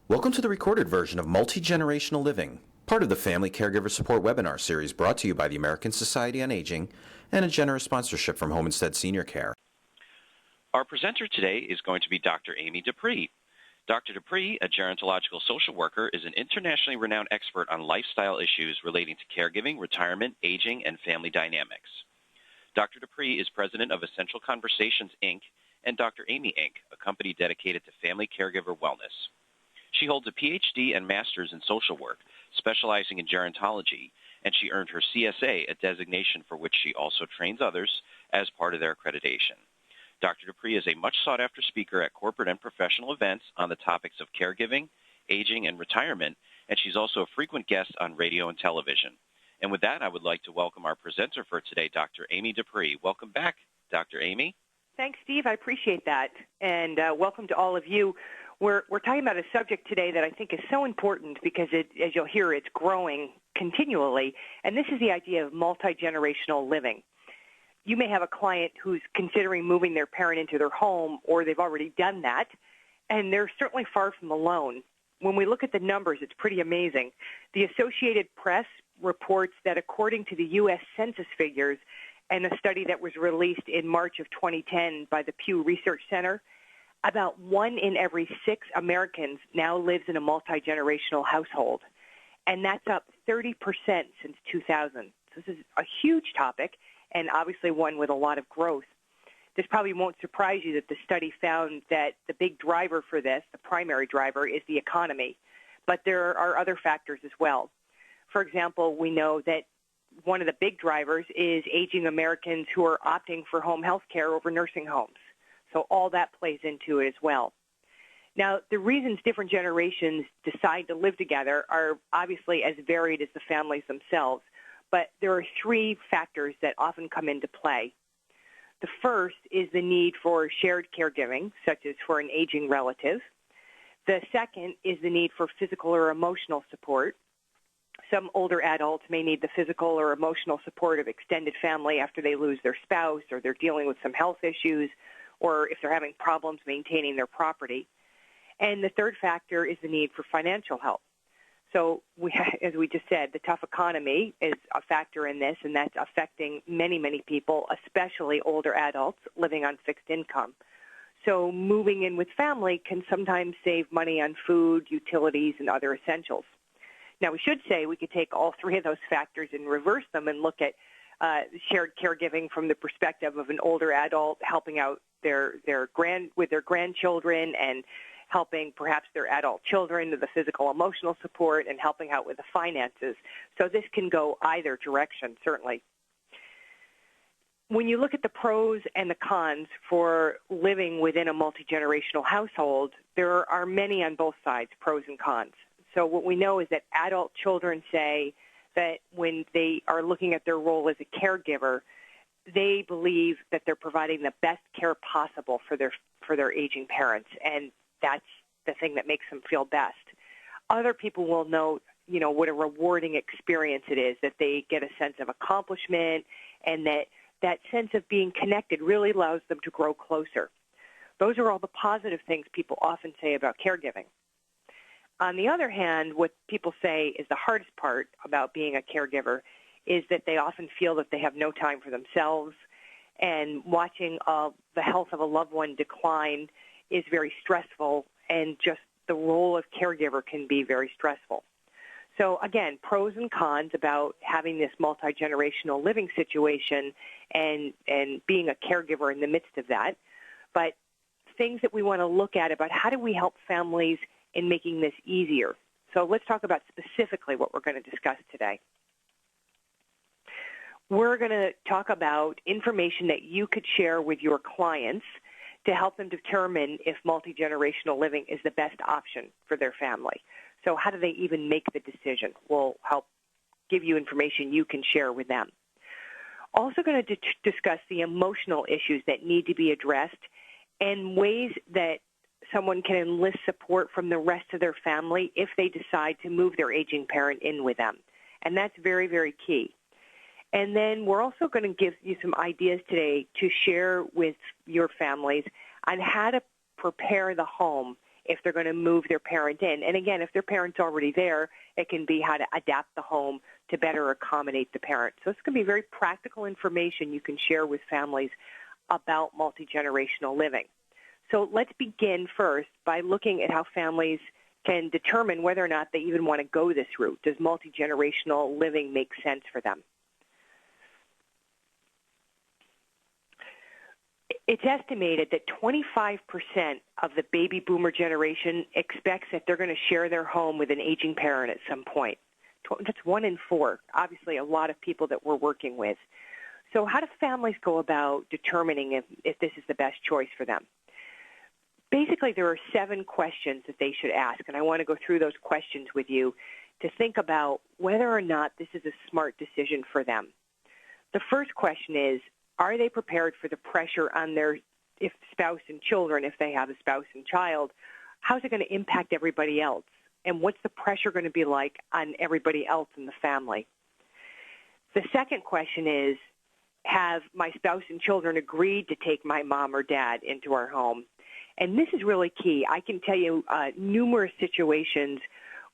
Welcome to the recorded version of Multigenerational Living, part of the Family Caregiver Support webinar series brought to you by the American Society on Aging and a generous sponsorship from Home Instead Senior Care. Our presenter today is going to be Dr. Amy Dupree. Dr. Dupree, a gerontological social worker, is an internationally renowned expert on lifestyle issues relating to caregiving, retirement, aging, and family dynamics. Dr. Dupree is president of Essential Conversations, Inc. and Dr. Amy, Inc., a company dedicated to family caregiver wellness. She holds a PhD and master's in social work, specializing in gerontology, and she earned her CSA, a designation for which she also trains others as part of their accreditation. Dr. Dupree is a much sought-after speaker at corporate and professional events on the topics of caregiving, aging, and retirement, and she's also a frequent guest on radio and television. And with that, I would like to welcome our presenter for today, Dr. Amy Dupree. Welcome back, Dr. Amy. Thanks, Steve. I appreciate that. And welcome to all of you. We're talking about a subject today that I think is so important because, as you'll hear, it's growing continually. And this is the idea of multi-generational living. You may have a client who's considering moving their parent into their home, or they've already done that, and they're certainly far from alone. When we look at the numbers, it's pretty amazing. The Associated Press reports that according to the U.S. Census figures and a study that was released in March of 2010 by the Pew Research Center, about 1 in every 6 Americans now lives in a multi-generational household, and that's up 30% since 2000. So this is a huge topic, and obviously one with a lot of growth. This probably won't surprise you that the study found that the big driver for this, the primary driver, is the economy, but there are other factors as well. For example, we know that one of the big drivers is aging Americans who are opting for home health care over nursing homes. So all that plays into it as well. Now, the reasons different generations decide to live together are obviously as varied as the families themselves, but there are 3 factors that often come into play. The first is the need for shared caregiving, such as for an aging relative. The second is the need for physical or emotional support. Some older adults may need the physical or emotional support of extended family after they lose their spouse or they're dealing with some health issues, or if they're having problems maintaining their property. And the third factor is the need for financial help. So as we just said, the tough economy is a factor in this, and that's affecting many, many people, especially older adults living on fixed income. So moving in with family can sometimes save money on food, utilities, and other essentials. Now, we should say we could take all 3 of those factors and reverse them and look at shared caregiving from the perspective of an older adult helping out with their grandchildren and helping perhaps their adult children with the physical, emotional support and helping out with the finances. So this can go either direction, certainly. When you look at the pros and the cons for living within a multi-generational household, there are many on both sides, pros and cons. So what we know is that adult children say that when they are looking at their role as a caregiver, they believe that they're providing the best care possible for their aging parents, and that's the thing that makes them feel best. Other people will note, what a rewarding experience it is, that they get a sense of accomplishment, and that sense of being connected really allows them to grow closer. Those are all the positive things people often say about caregiving. On the other hand, what people say is the hardest part about being a caregiver is that they often feel that they have no time for themselves, and watching the health of a loved one decline is very stressful, and just the role of caregiver can be very stressful. So again, pros and cons about having this multi-generational living situation and being a caregiver in the midst of that, but things that we want to look at about how do we help families in making this easier. So let's talk about specifically what we're going to discuss today. We're going to talk about information that you could share with your clients to help them determine if multi-generational living is the best option for their family. So how do they even make the decision? We'll help give you information you can share with them. Also going to discuss the emotional issues that need to be addressed and ways that someone can enlist support from the rest of their family if they decide to move their aging parent in with them. And that's very, very key. And then we're also going to give you some ideas today to share with your families on how to prepare the home if they're going to move their parent in. And again, if their parent's already there, it can be how to adapt the home to better accommodate the parent. So it's going to be very practical information you can share with families about multi-generational living. So let's begin first by looking at how families can determine whether or not they even want to go this route. Does multi-generational living make sense for them? It's estimated that 25% of the baby boomer generation expects that they're going to share their home with an aging parent at some point. That's 1 in 4, obviously a lot of people that we're working with. So how do families go about determining if this is the best choice for them? Basically, there are 7 questions that they should ask, and I want to go through those questions with you to think about whether or not this is a smart decision for them. The first question is, are they prepared for the pressure on their spouse and children, if they have a spouse and child? How's it going to impact everybody else? And what's the pressure going to be like on everybody else in the family? The second question is, have my spouse and children agreed to take my mom or dad into our home? And this is really key. I can tell you numerous situations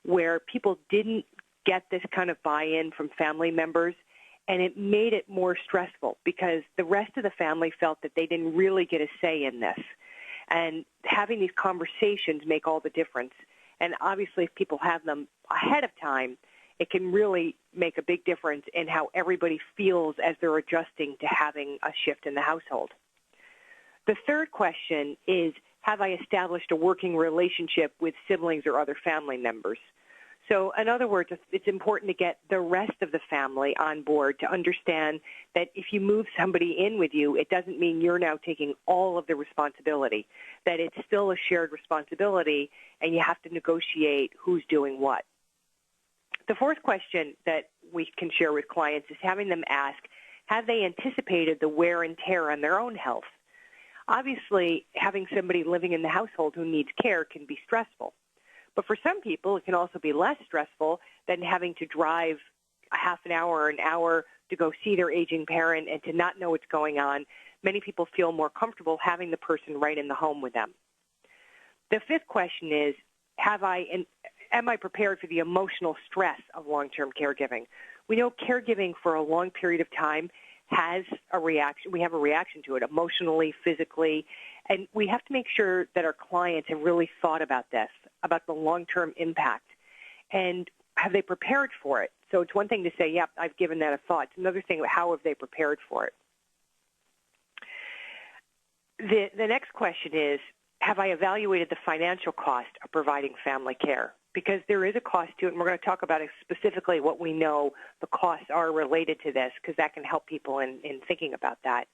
where people didn't get this kind of buy-in from family members, and it made it more stressful because the rest of the family felt that they didn't really get a say in this. And having these conversations make all the difference. And obviously, if people have them ahead of time, it can really make a big difference in how everybody feels as they're adjusting to having a shift in the household. The third question is, have I established a working relationship with siblings or other family members? So in other words, it's important to get the rest of the family on board to understand that if you move somebody in with you, it doesn't mean you're now taking all of the responsibility, that it's still a shared responsibility and you have to negotiate who's doing what. The fourth question that we can share with clients is having them ask, have they anticipated the wear and tear on their own health? Obviously, having somebody living in the household who needs care can be stressful. But for some people, it can also be less stressful than having to drive a half an hour or an hour to go see their aging parent and to not know what's going on. Many people feel more comfortable having the person right in the home with them. The fifth question is, am I prepared for the emotional stress of long-term caregiving? We know caregiving for a long period of time has a reaction. We have a reaction to it emotionally, physically, and we have to make sure that our clients have really thought about this, about the long-term impact, and have they prepared for it? So it's one thing to say, yep, I've given that a thought. It's another thing, how have they prepared for it? The next question is, have I evaluated the financial cost of providing family care? Because there is a cost to it, and we're going to talk about specifically what we know the costs are related to this, because that can help people in thinking about that.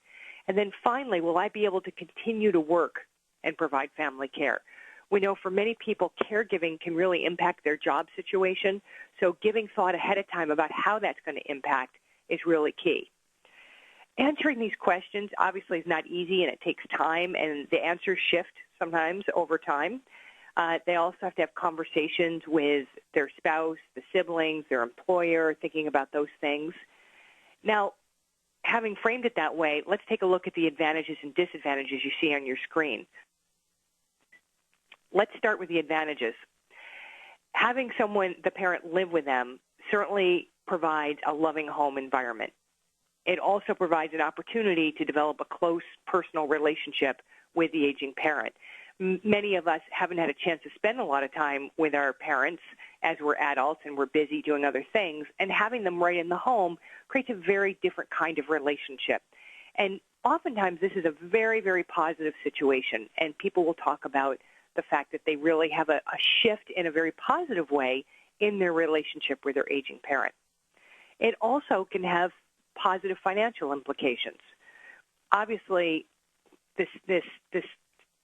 And then finally, will I be able to continue to work and provide family care? We know for many people, caregiving can really impact their job situation, so giving thought ahead of time about how that's going to impact is really key. Answering these questions obviously is not easy, and it takes time, and the answers shift sometimes over time. They also have to have conversations with their spouse, the siblings, their employer, thinking about those things. Now, having framed it that way, let's take a look at the advantages and disadvantages you see on your screen. Let's start with the advantages. Having the parent live with them, certainly provides a loving home environment. It also provides an opportunity to develop a close personal relationship with the aging parent. Many of us haven't had a chance to spend a lot of time with our parents as we're adults and we're busy doing other things, and having them right in the home creates a very different kind of relationship. And oftentimes this is a very, very positive situation, and people will talk about the fact that they really have a shift in a very positive way in their relationship with their aging parent. It also can have positive financial implications. Obviously, this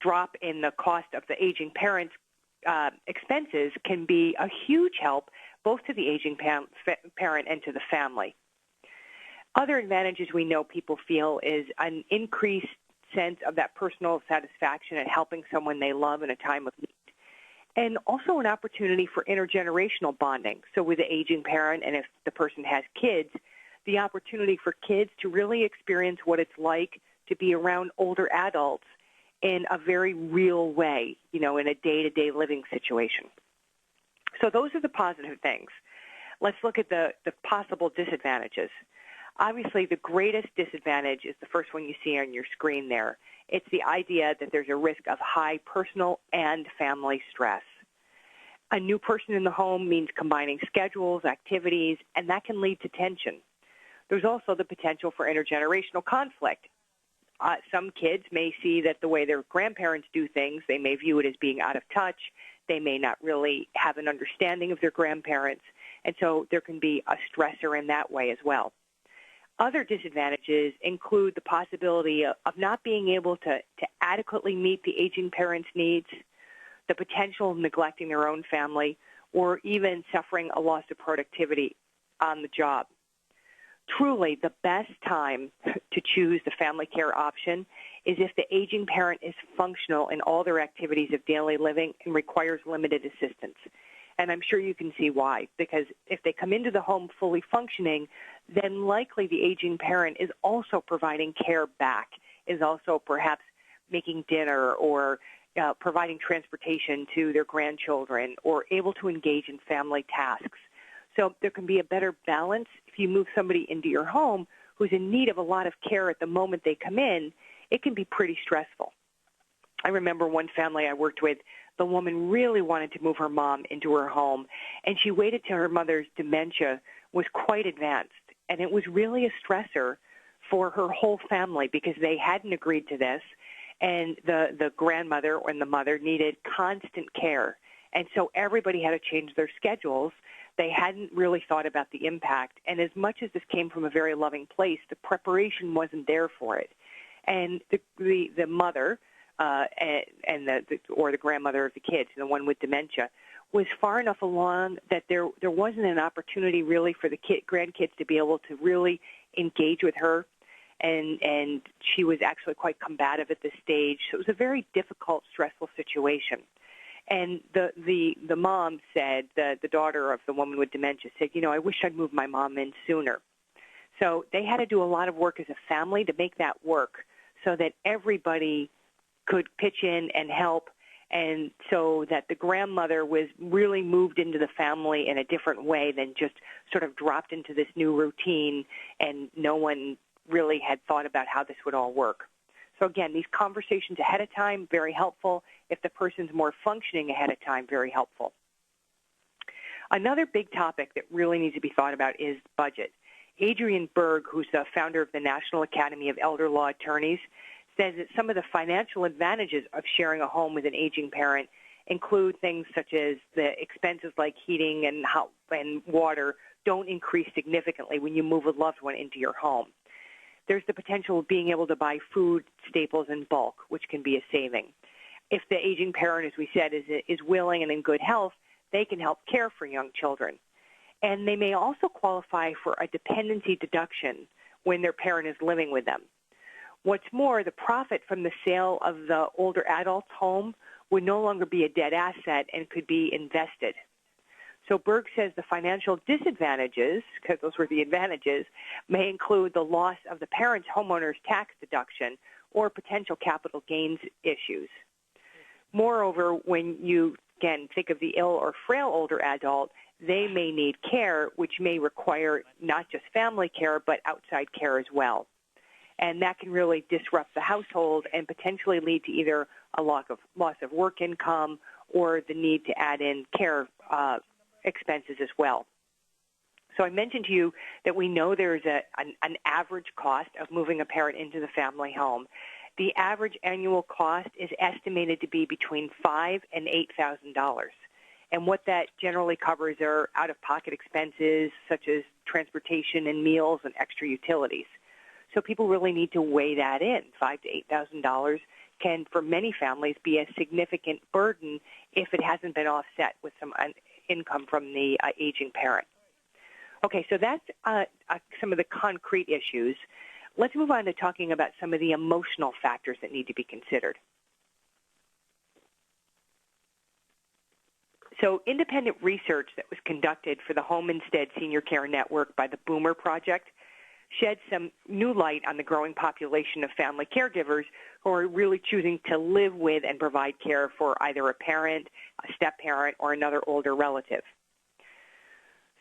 drop in the cost of the aging parent's expenses can be a huge help both to the aging parent and to the family. Other advantages we know people feel is an increased sense of that personal satisfaction at helping someone they love in a time of need, and also an opportunity for intergenerational bonding. So with the aging parent, and if the person has kids, the opportunity for kids to really experience what it's like to be around older adults in a very real way, in a day-to-day living situation. So those are the positive things. Let's look at the possible disadvantages. Obviously, the greatest disadvantage is the first one you see on your screen there. It's the idea that there's a risk of high personal and family stress. A new person in the home means combining schedules, activities, and that can lead to tension. There's also the potential for intergenerational conflict. Some kids may see that the way their grandparents do things, they may view it as being out of touch. They may not really have an understanding of their grandparents, and so there can be a stressor in that way as well. Other disadvantages include the possibility of not being able to adequately meet the aging parent's needs, the potential of neglecting their own family, or even suffering a loss of productivity on the job. Truly, the best time to choose the family care option is if the aging parent is functional in all their activities of daily living and requires limited assistance. And I'm sure you can see why, because if they come into the home fully functioning, then likely the aging parent is also providing care back, is also perhaps making dinner or providing transportation to their grandchildren or able to engage in family tasks. So there can be a better balance if you move somebody into your home who's in need of a lot of care at the moment they come in. It can be pretty stressful. I remember one family I worked with, the woman really wanted to move her mom into her home, and she waited till her mother's dementia was quite advanced. And it was really a stressor for her whole family because they hadn't agreed to this, and the grandmother and the mother needed constant care. And so everybody had to change their schedules. They hadn't really thought about the impact. And as much as this came from a very loving place, the preparation wasn't there for it. And the mother or the grandmother of the kids, the one with dementia, was far enough along that there wasn't an opportunity really for the grandkids to be able to really engage with her. And she was actually quite combative at this stage. So it was a very difficult, stressful situation. And the mom said, the daughter of the woman with dementia said, I wish I'd moved my mom in sooner. So they had to do a lot of work as a family to make that work so that everybody could pitch in and help, and so that the grandmother was really moved into the family in a different way than just sort of dropped into this new routine, and no one really had thought about how this would all work. So again, these conversations ahead of time, very helpful. If the person's more functioning ahead of time, very helpful. Another big topic that really needs to be thought about is budget. Adrian Berg, who's the founder of the National Academy of Elder Law Attorneys, says that some of the financial advantages of sharing a home with an aging parent include things such as the expenses like heating and water don't increase significantly when you move a loved one into your home. There's the potential of being able to buy food staples in bulk, which can be a saving. If the aging parent, as we said, is willing and in good health, they can help care for young children. And they may also qualify for a dependency deduction when their parent is living with them. What's more, the profit from the sale of the older adult's home would no longer be a dead asset and could be invested. So Berg says the financial disadvantages, because those were the advantages, may include the loss of the parent's homeowner's tax deduction or potential capital gains issues. Moreover, when you, again, think of the ill or frail older adult, they may need care, which may require not just family care, but outside care as well. And that can really disrupt the household and potentially lead to either a loss of work income or the need to add in care expenses as well. So I mentioned to you that we know there's an average cost of moving a parent into the family home. The average annual cost is estimated to be between $5,000 and $8,000. And what that generally covers are out-of-pocket expenses such as transportation and meals and extra utilities. So people really need to weigh that in. $5,000 to $8,000 can, for many families, be a significant burden if it hasn't been offset with some income from the aging parent. Okay, so that's some of the concrete issues. Let's move on to talking about some of the emotional factors that need to be considered. So independent research that was conducted for the Home Instead Senior Care Network by the Boomer Project shed some new light on the growing population of family caregivers who are really choosing to live with and provide care for either a parent, a step-parent, or another older relative.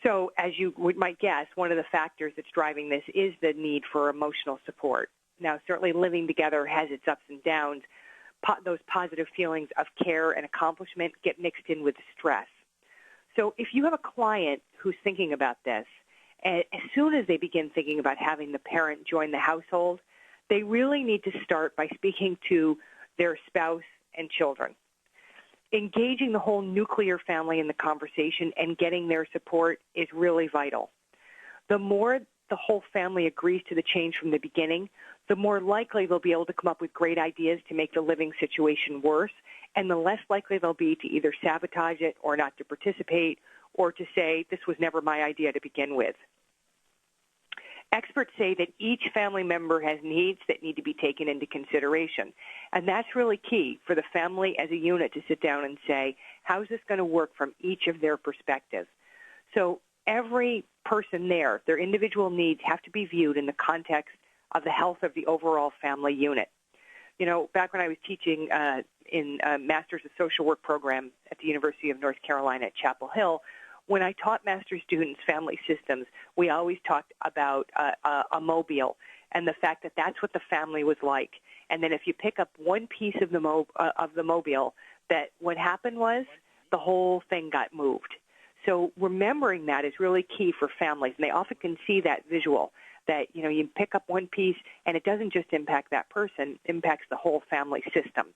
So as you might guess, one of the factors that's driving this is the need for emotional support. Now, certainly living together has its ups and downs. Those positive feelings of care and accomplishment get mixed in with stress. So if you have a client who's thinking about this, as soon as they begin thinking about having the parent join the household, they really need to start by speaking to their spouse and children. Engaging the whole nuclear family in the conversation and getting their support is really vital. The more the whole family agrees to the change from the beginning, the more likely they'll be able to come up with great ideas to make the living situation worse, and the less likely they'll be to either sabotage it or not to participate or to say, this was never my idea to begin with. Experts say that each family member has needs that need to be taken into consideration. And that's really key for the family as a unit to sit down and say, how's this going to work from each of their perspectives? So every person there, their individual needs have to be viewed in the context of the health of the overall family unit. You know, back when I was teaching in a Master's of Social Work program at the University of North Carolina at Chapel Hill, when I taught master's students family systems, we always talked about a mobile and the fact that that's what the family was like. And then if you pick up one piece of the mobile, that what happened was the whole thing got moved. So remembering that is really key for families, and they often can see that visual, that, you know, you pick up one piece and it doesn't just impact that person, it impacts the whole family system.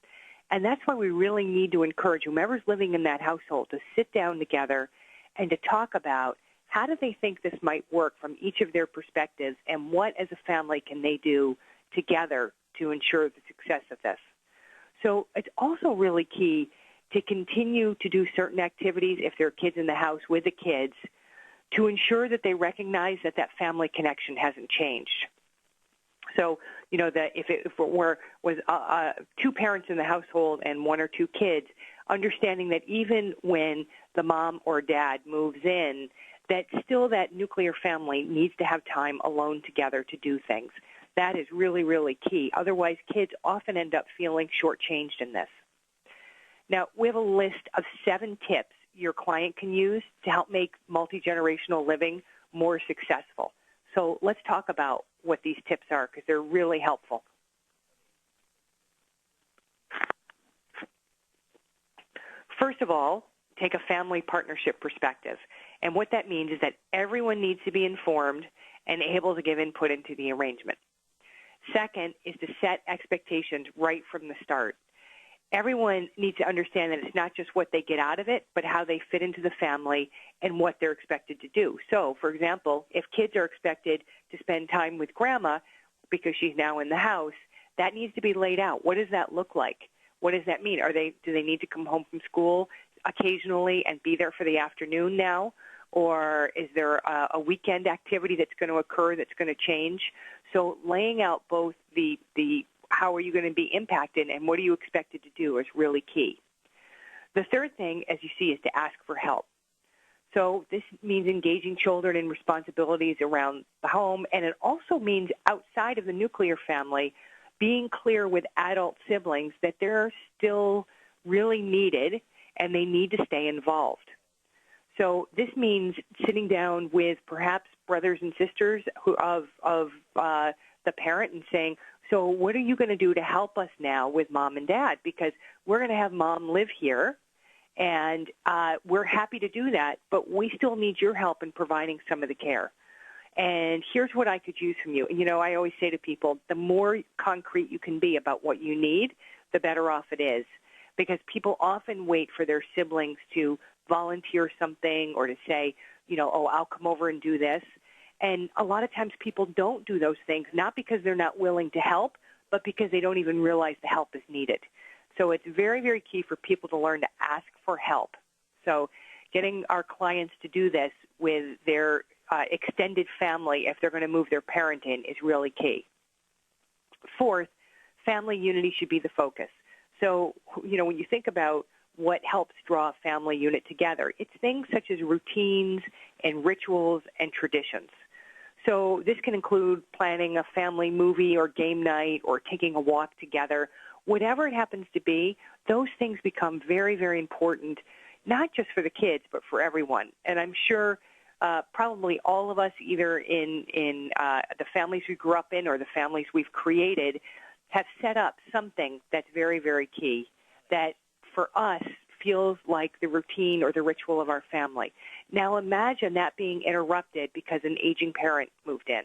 And that's why we really need to encourage whomever's living in that household to sit down together and to talk about how do they think this might work from each of their perspectives, and what as a family can they do together to ensure the success of this. So it's also really key to continue to do certain activities if there are kids in the house with the kids to ensure that they recognize that that family connection hasn't changed. So, you know, that if it was two parents in the household and one or two kids, understanding that even when the mom or dad moves in, that still that nuclear family needs to have time alone together to do things. That is really, really key. Otherwise, kids often end up feeling shortchanged in this. Now, we have a list of 7 tips your client can use to help make multi-generational living more successful. So let's talk about what these tips are, because they're really helpful. First of all, take a family partnership perspective. And what that means is that everyone needs to be informed and able to give input into the arrangement. Second is to set expectations right from the start. Everyone needs to understand that it's not just what they get out of it, but how they fit into the family and what they're expected to do. So, for example, if kids are expected to spend time with grandma because she's now in the house, that needs to be laid out. What does that look like? What does that mean? Do they need to come home from school occasionally and be there for the afternoon now? Or is there a weekend activity that's going to occur that's going to change? So laying out both the how are you going to be impacted and what are you expected to do is really key. The third thing, as you see, is to ask for help. So this means engaging children in responsibilities around the home, and it also means outside of the nuclear family, being clear with adult siblings that they're still really needed and they need to stay involved. So this means sitting down with perhaps brothers and sisters of the parent and saying, so what are you going to do to help us now with mom and dad? Because we're going to have mom live here, and we're happy to do that, but we still need your help in providing some of the care. And here's what I could use from you. You know, I always say to people, the more concrete you can be about what you need, the better off it is. Because people often wait for their siblings to volunteer something or to say, you know, oh, I'll come over and do this. And a lot of times people don't do those things, not because they're not willing to help, but because they don't even realize the help is needed. So it's very, very key for people to learn to ask for help. So getting our clients to do this with their extended family, if they're going to move their parent in, is really key. Fourth, family unity should be the focus. So, you know, when you think about what helps draw a family unit together, it's things such as routines and rituals and traditions. So this can include planning a family movie or game night or taking a walk together. Whatever it happens to be, those things become very, very important, not just for the kids, but for everyone. And I'm sure probably all of us, either in the families we grew up in or the families we've created, have set up something that's very, very key that for us feels like the routine or the ritual of our family. Now imagine that being interrupted because an aging parent moved in.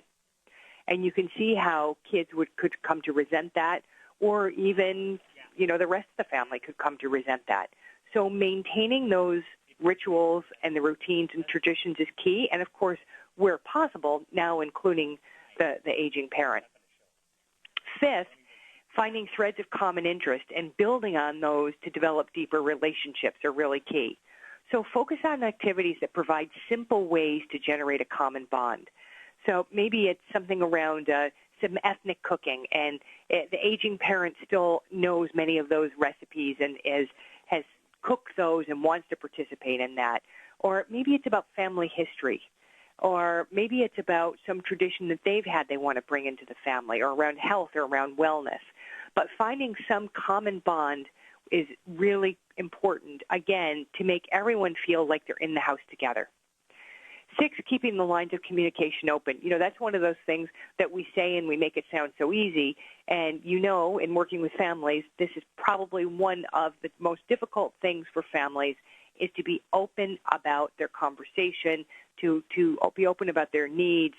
And you can see how kids could come to resent that, or even, the rest of the family could come to resent that. So maintaining those rituals and the routines and traditions is key, and of course, where possible, now including the aging parent. Fifth, finding threads of common interest and building on those to develop deeper relationships are really key. So focus on activities that provide simple ways to generate a common bond. So maybe it's something around some ethnic cooking, and the aging parent still knows many of those recipes and has cooked those and wants to participate in that. Or maybe it's about family history. Or maybe it's about some tradition that they've had they want to bring into the family, or around health or around wellness. But finding some common bond is really important, again, to make everyone feel like they're in the house together. 6, keeping the lines of communication open. That's one of those things that we say and we make it sound so easy. And in working with families, this is probably one of the most difficult things for families, is to be open about their conversation, to be open about their needs,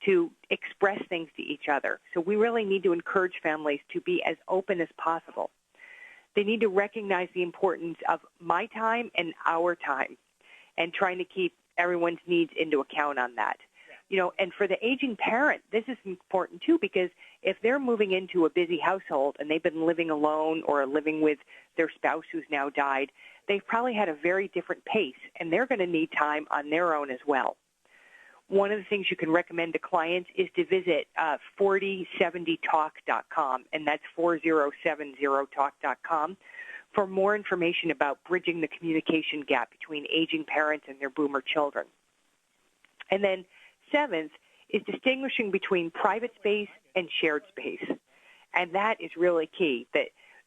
to express things to each other. So we really need to encourage families to be as open as possible. They need to recognize the importance of my time and our time, and trying to keep everyone's needs into account on that. And for the aging parent, this is important too, because if they're moving into a busy household and they've been living alone or living with their spouse who's now died, they've probably had a very different pace, and they're going to need time on their own as well. One of the things you can recommend to clients is to visit 4070talk.com, and that's 4070talk.com, for more information about bridging the communication gap between aging parents and their boomer children. And then 7th is distinguishing between private space and shared space. And that is really key.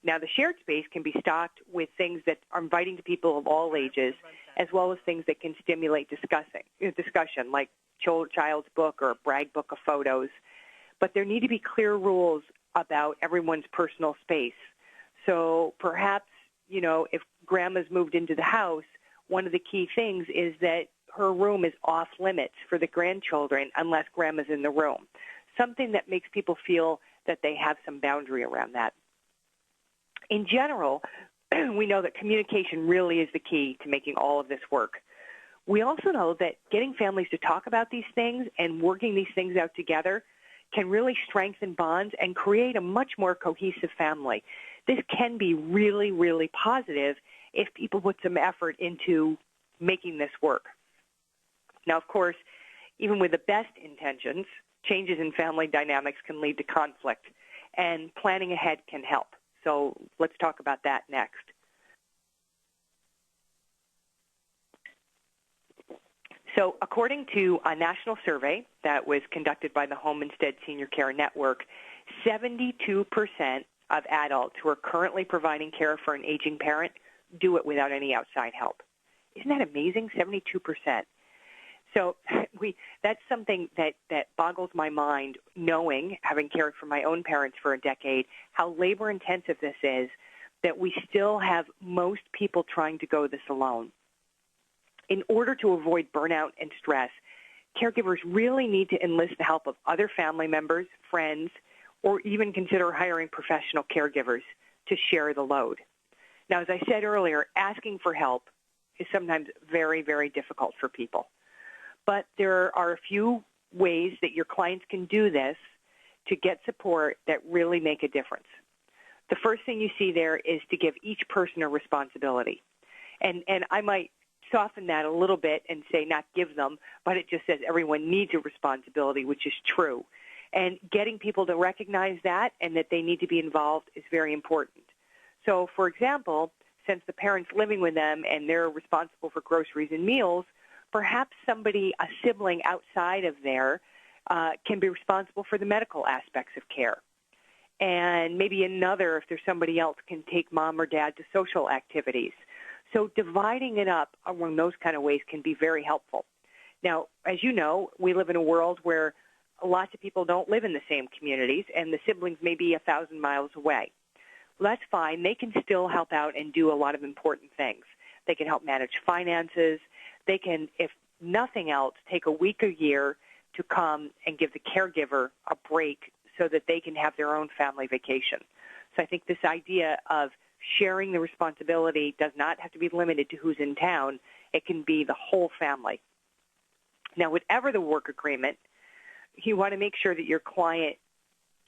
Now, the shared space can be stocked with things that are inviting to people of all ages, as well as things that can stimulate discussion, like child's book or brag book of photos. But there need to be clear rules about everyone's personal space. So perhaps, if grandma's moved into the house, one of the key things is that her room is off limits for the grandchildren unless grandma's in the room. Something that makes people feel that they have some boundary around that. In general, we know that communication really is the key to making all of this work. We also know that getting families to talk about these things and working these things out together can really strengthen bonds and create a much more cohesive family. This can be really, really positive if people put some effort into making this work. Now, of course, even with the best intentions, changes in family dynamics can lead to conflict, and planning ahead can help. So let's talk about that next. So according to a national survey that was conducted by the Home Instead Senior Care Network, 72% of adults who are currently providing care for an aging parent do it without any outside help. Isn't that amazing? 72%. So that's something that boggles my mind, knowing, having cared for my own parents for a decade, how labor-intensive this is, that we still have most people trying to go this alone. In order to avoid burnout and stress, caregivers really need to enlist the help of other family members, friends, or even consider hiring professional caregivers to share the load. Now, as I said earlier, asking for help is sometimes very, very difficult for people. But there are a few ways that your clients can do this to get support that really make a difference. The first thing you see there is to give each person a responsibility. And I might soften that a little bit and say not give them, but it just says everyone needs a responsibility, which is true. And getting people to recognize that and that they need to be involved is very important. So, for example, since the parent's living with them and they're responsible for groceries and meals, perhaps somebody, a sibling outside of there, can be responsible for the medical aspects of care. And maybe another, if there's somebody else, can take mom or dad to social activities. So dividing it up along those kind of ways can be very helpful. Now, as you know, we live in a world where lots of people don't live in the same communities, and the siblings may be 1,000 miles away. Well, that's fine. They can still help out and do a lot of important things. They can help manage finances. They can, if nothing else, take a week a year to come and give the caregiver a break so that they can have their own family vacation. So I think this idea of sharing the responsibility does not have to be limited to who's in town. It can be the whole family. Now, whatever the work agreement, you want to make sure that your client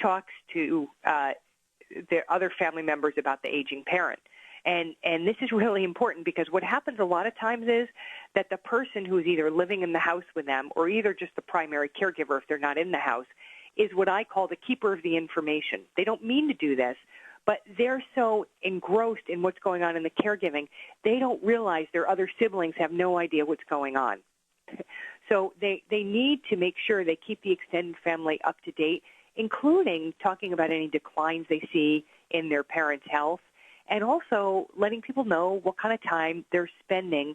talks to the other family members about the aging parent. And this is really important because what happens a lot of times is that the person who's either living in the house with them or either just the primary caregiver if they're not in the house is what I call the keeper of the information. They don't mean to do this, but they're so engrossed in what's going on in the caregiving, they don't realize their other siblings have no idea what's going on. So they need to make sure they keep the extended family up to date, including talking about any declines they see in their parents' health, and also letting people know what kind of time they're spending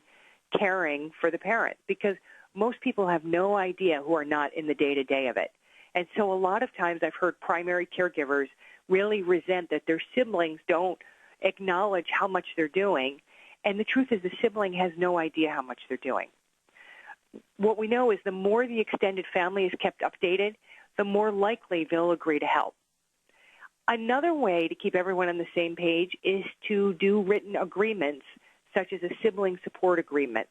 caring for the parent, because most people have no idea who are not in the day-to-day of it. And so a lot of times I've heard primary caregivers really resent that their siblings don't acknowledge how much they're doing, and the truth is the sibling has no idea how much they're doing. What we know is the more the extended family is kept updated, the more likely they'll agree to help. Another way to keep everyone on the same page is to do written agreements, such as a sibling support agreement.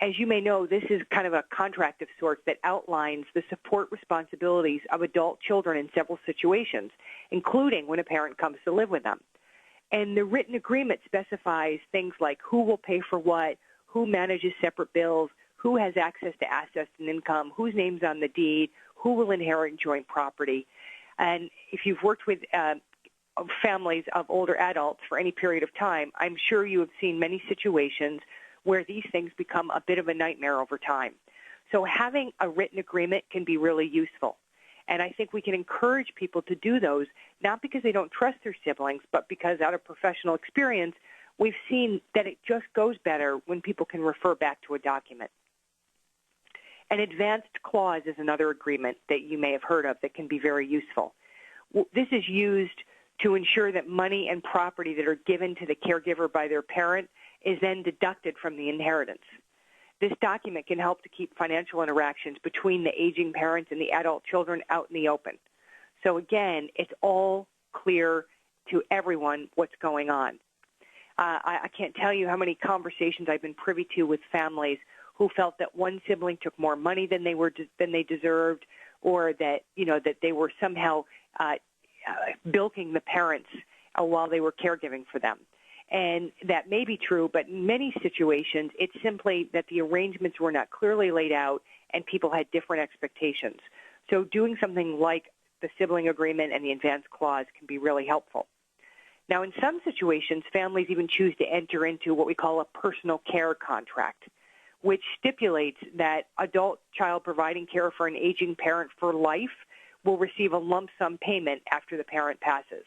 As you may know, this is kind of a contract of sorts that outlines the support responsibilities of adult children in several situations, including when a parent comes to live with them. And the written agreement specifies things like who will pay for what, who manages separate bills, who has access to assets and income, whose name's on the deed, who will inherit joint property. And if you've worked with families of older adults for any period of time, I'm sure you have seen many situations where these things become a bit of a nightmare over time. So having a written agreement can be really useful. And I think we can encourage people to do those, not because they don't trust their siblings, but because out of professional experience, we've seen that it just goes better when people can refer back to a document. An advanced clause is another agreement that you may have heard of that can be very useful. This is used to ensure that money and property that are given to the caregiver by their parent is then deducted from the inheritance. This document can help to keep financial interactions between the aging parents and the adult children out in the open. So again, it's all clear to everyone what's going on. I can't tell you how many conversations I've been privy to with families who felt that one sibling took more money than they deserved, or that that they were somehow bilking the parents while they were caregiving for them. And that may be true, but in many situations, it's simply that the arrangements were not clearly laid out and people had different expectations. So doing something like the sibling agreement and the advance clause can be really helpful. Now, in some situations, families even choose to enter into what we call a personal care contract, which stipulates that adult child providing care for an aging parent for life will receive a lump sum payment after the parent passes.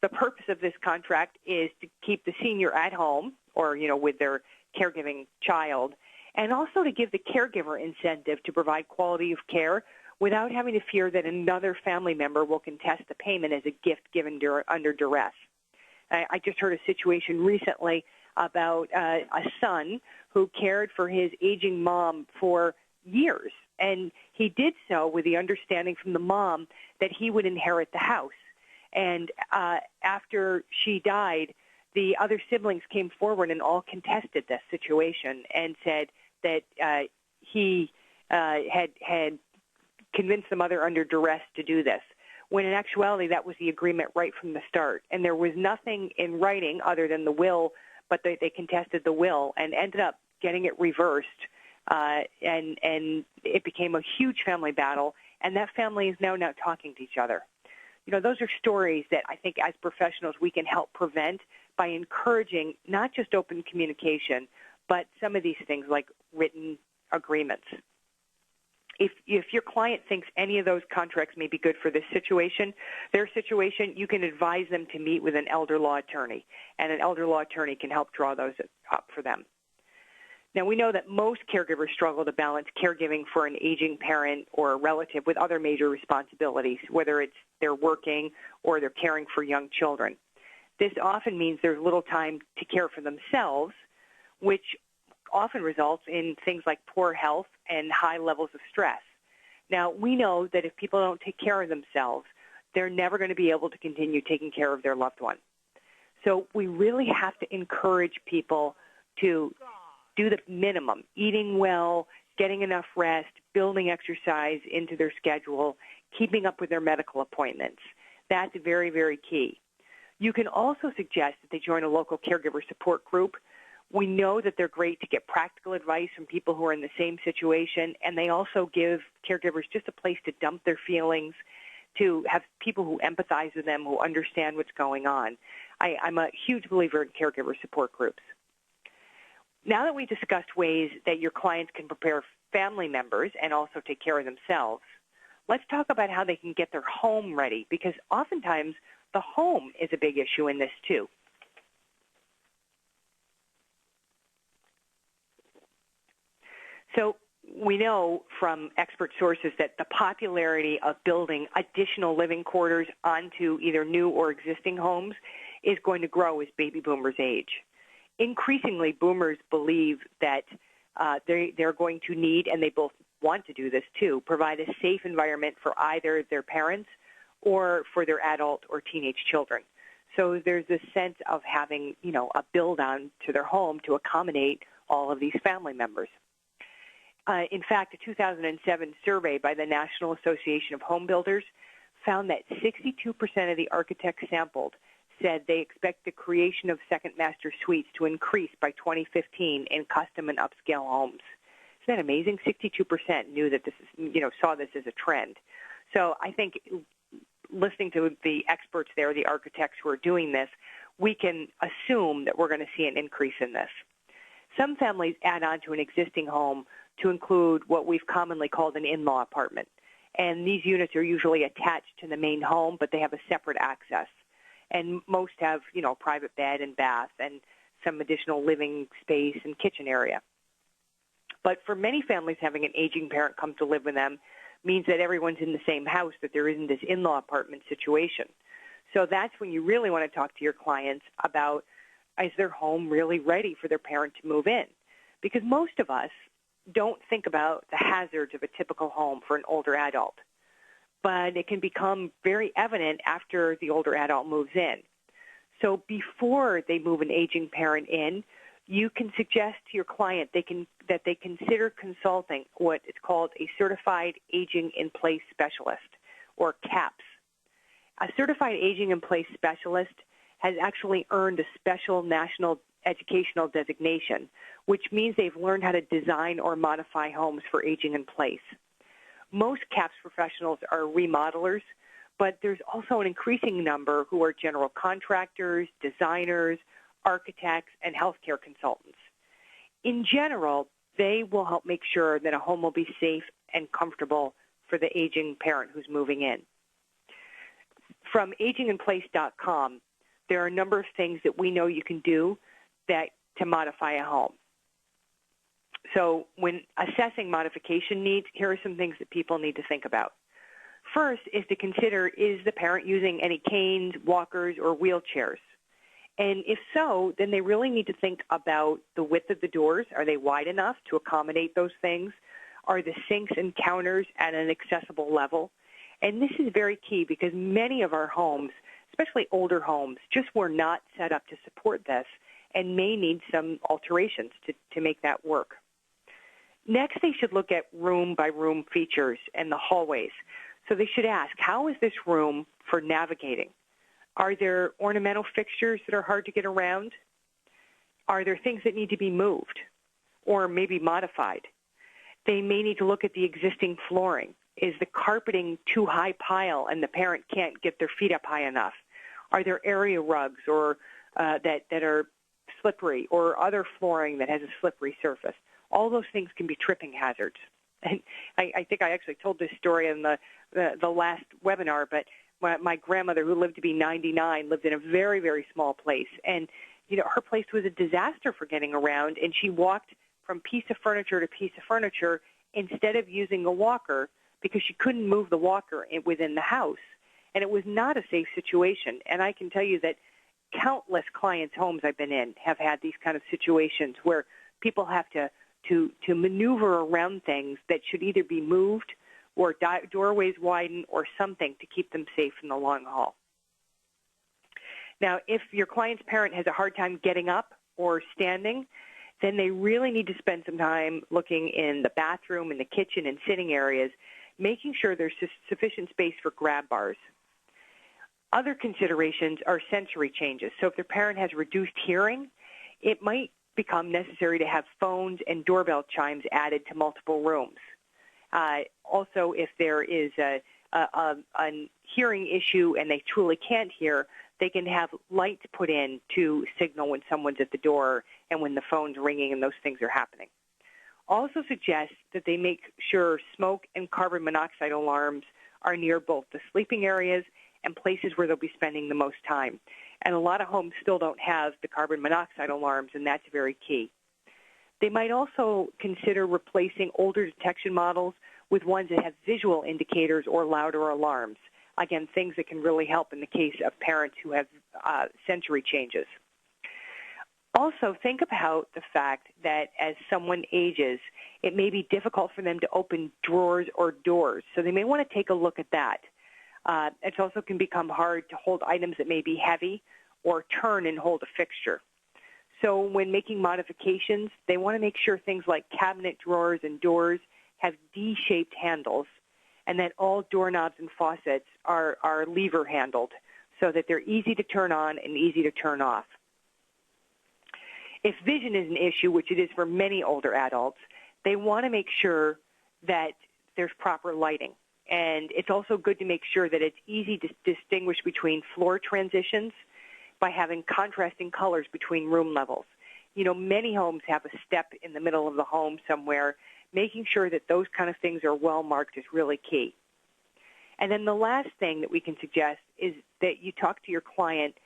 The purpose of this contract is to keep the senior at home or, with their caregiving child, and also to give the caregiver incentive to provide quality of care without having to fear that another family member will contest the payment as a gift given under duress. I just heard a situation recently about a son who cared for his aging mom for years, and he did so with the understanding from the mom that he would inherit the house. And after she died, the other siblings came forward and all contested this situation and said that he had convinced the mother under duress to do this, when in actuality that was the agreement right from the start. And there was nothing in writing other than the will, but they contested the will and ended up getting it reversed, and it became a huge family battle, and that family is now not talking to each other. Those are stories that I think as professionals we can help prevent by encouraging not just open communication, but some of these things like written agreements. if your client thinks any of those contracts may be good for their situation, you can advise them to meet with an elder law attorney, and an elder law attorney can help draw those up for them. Now, we know that most caregivers struggle to balance caregiving for an aging parent or a relative with other major responsibilities, whether it's they're working or they're caring for young children. This often means there's little time to care for themselves, which often results in things like poor health and high levels of stress. Now, we know that if people don't take care of themselves, they're never going to be able to continue taking care of their loved one. So we really have to encourage people to do the minimum, eating well, getting enough rest, building exercise into their schedule, keeping up with their medical appointments. That's very, very key. You can also suggest that they join a local caregiver support group. We know that they're great to get practical advice from people who are in the same situation, and they also give caregivers just a place to dump their feelings, to have people who empathize with them, who understand what's going on. I'm a huge believer in caregiver support groups. Now that we discussed ways that your clients can prepare family members and also take care of themselves, let's talk about how they can get their home ready, because oftentimes the home is a big issue in this too. So we know from expert sources that the popularity of building additional living quarters onto either new or existing homes is going to grow as baby boomers age. Increasingly, boomers believe that they're going to need, and they both want to do this too, provide a safe environment for either their parents or for their adult or teenage children. So there's this sense of having, a build-on to their home to accommodate all of these family members. In fact, a 2007 survey by the National Association of Home Builders found that 62% of the architects sampled said they expect the creation of second master suites to increase by 2015 in custom and upscale homes. Isn't that amazing? 62% knew that this is, saw this as a trend. So I think listening to the experts there, the architects who are doing this, we can assume that we're going to see an increase in this. Some families add on to an existing home to include what we've commonly called an in-law apartment. And these units are usually attached to the main home, but they have a separate access. And most have, private bed and bath and some additional living space and kitchen area. But for many families, having an aging parent come to live with them means that everyone's in the same house, that there isn't this in-law apartment situation. So that's when you really want to talk to your clients about, is their home really ready for their parent to move in? Because most of us don't think about the hazards of a typical home for an older adult. But it can become very evident after the older adult moves in. So before they move an aging parent in, you can suggest to your client that they consider consulting what is called a Certified Aging in Place Specialist, or CAPS. A Certified Aging in Place Specialist has actually earned a special national educational designation, which means they've learned how to design or modify homes for aging in place. Most CAPS professionals are remodelers, but there's also an increasing number who are general contractors, designers, architects, and healthcare consultants. In general, they will help make sure that a home will be safe and comfortable for the aging parent who's moving in. From aginginplace.com, there are a number of things that we know you can do to modify a home. So when assessing modification needs, here are some things that people need to think about. First is to consider, is the parent using any canes, walkers, or wheelchairs? And if so, then they really need to think about the width of the doors. Are they wide enough to accommodate those things? Are the sinks and counters at an accessible level? And this is very key because many of our homes, especially older homes, just were not set up to support this and may need some alterations to make that work. Next, they should look at room-by-room features and the hallways. So they should ask, how is this room for navigating? Are there ornamental fixtures that are hard to get around? Are there things that need to be moved or maybe modified? They may need to look at the existing flooring. Is the carpeting too high pile and the parent can't get their feet up high enough? Are there area rugs or that are slippery or other flooring that has a slippery surface? All those things can be tripping hazards. And I think I actually told this story in the last webinar, but my grandmother, who lived to be 99, lived in a very, very small place. And, her place was a disaster for getting around, and she walked from piece of furniture to piece of furniture instead of using a walker because she couldn't move the walker within the house. And it was not a safe situation. And I can tell you that countless clients' homes I've been in have had these kind of situations where people have to maneuver around things that should either be moved or doorways widen or something to keep them safe in the long haul. Now, if your client's parent has a hard time getting up or standing, then they really need to spend some time looking in the bathroom, in the kitchen, and sitting areas, making sure there's sufficient space for grab bars. Other considerations are sensory changes. So if their parent has reduced hearing, it might become necessary to have phones and doorbell chimes added to multiple rooms. Also, if there is a hearing issue and they truly can't hear, they can have lights put in to signal when someone's at the door and when the phone's ringing and those things are happening. Also suggest that they make sure smoke and carbon monoxide alarms are near both the sleeping areas and places where they'll be spending the most time. And a lot of homes still don't have the carbon monoxide alarms, and that's very key. They might also consider replacing older detection models with ones that have visual indicators or louder alarms. Again, things that can really help in the case of parents who have sensory changes. Also, think about the fact that as someone ages, it may be difficult for them to open drawers or doors. So they may want to take a look at that. It also can become hard to hold items that may be heavy or turn and hold a fixture. So when making modifications, they want to make sure things like cabinet drawers and doors have D-shaped handles, and that all doorknobs and faucets are lever handled so that they're easy to turn on and easy to turn off. If vision is an issue, which it is for many older adults, they want to make sure that there's proper lighting. And it's also good to make sure that it's easy to distinguish between floor transitions by having contrasting colors between room levels. Many homes have a step in the middle of the home somewhere. Making sure that those kind of things are well marked is really key. And then the last thing that we can suggest is that you talk to your client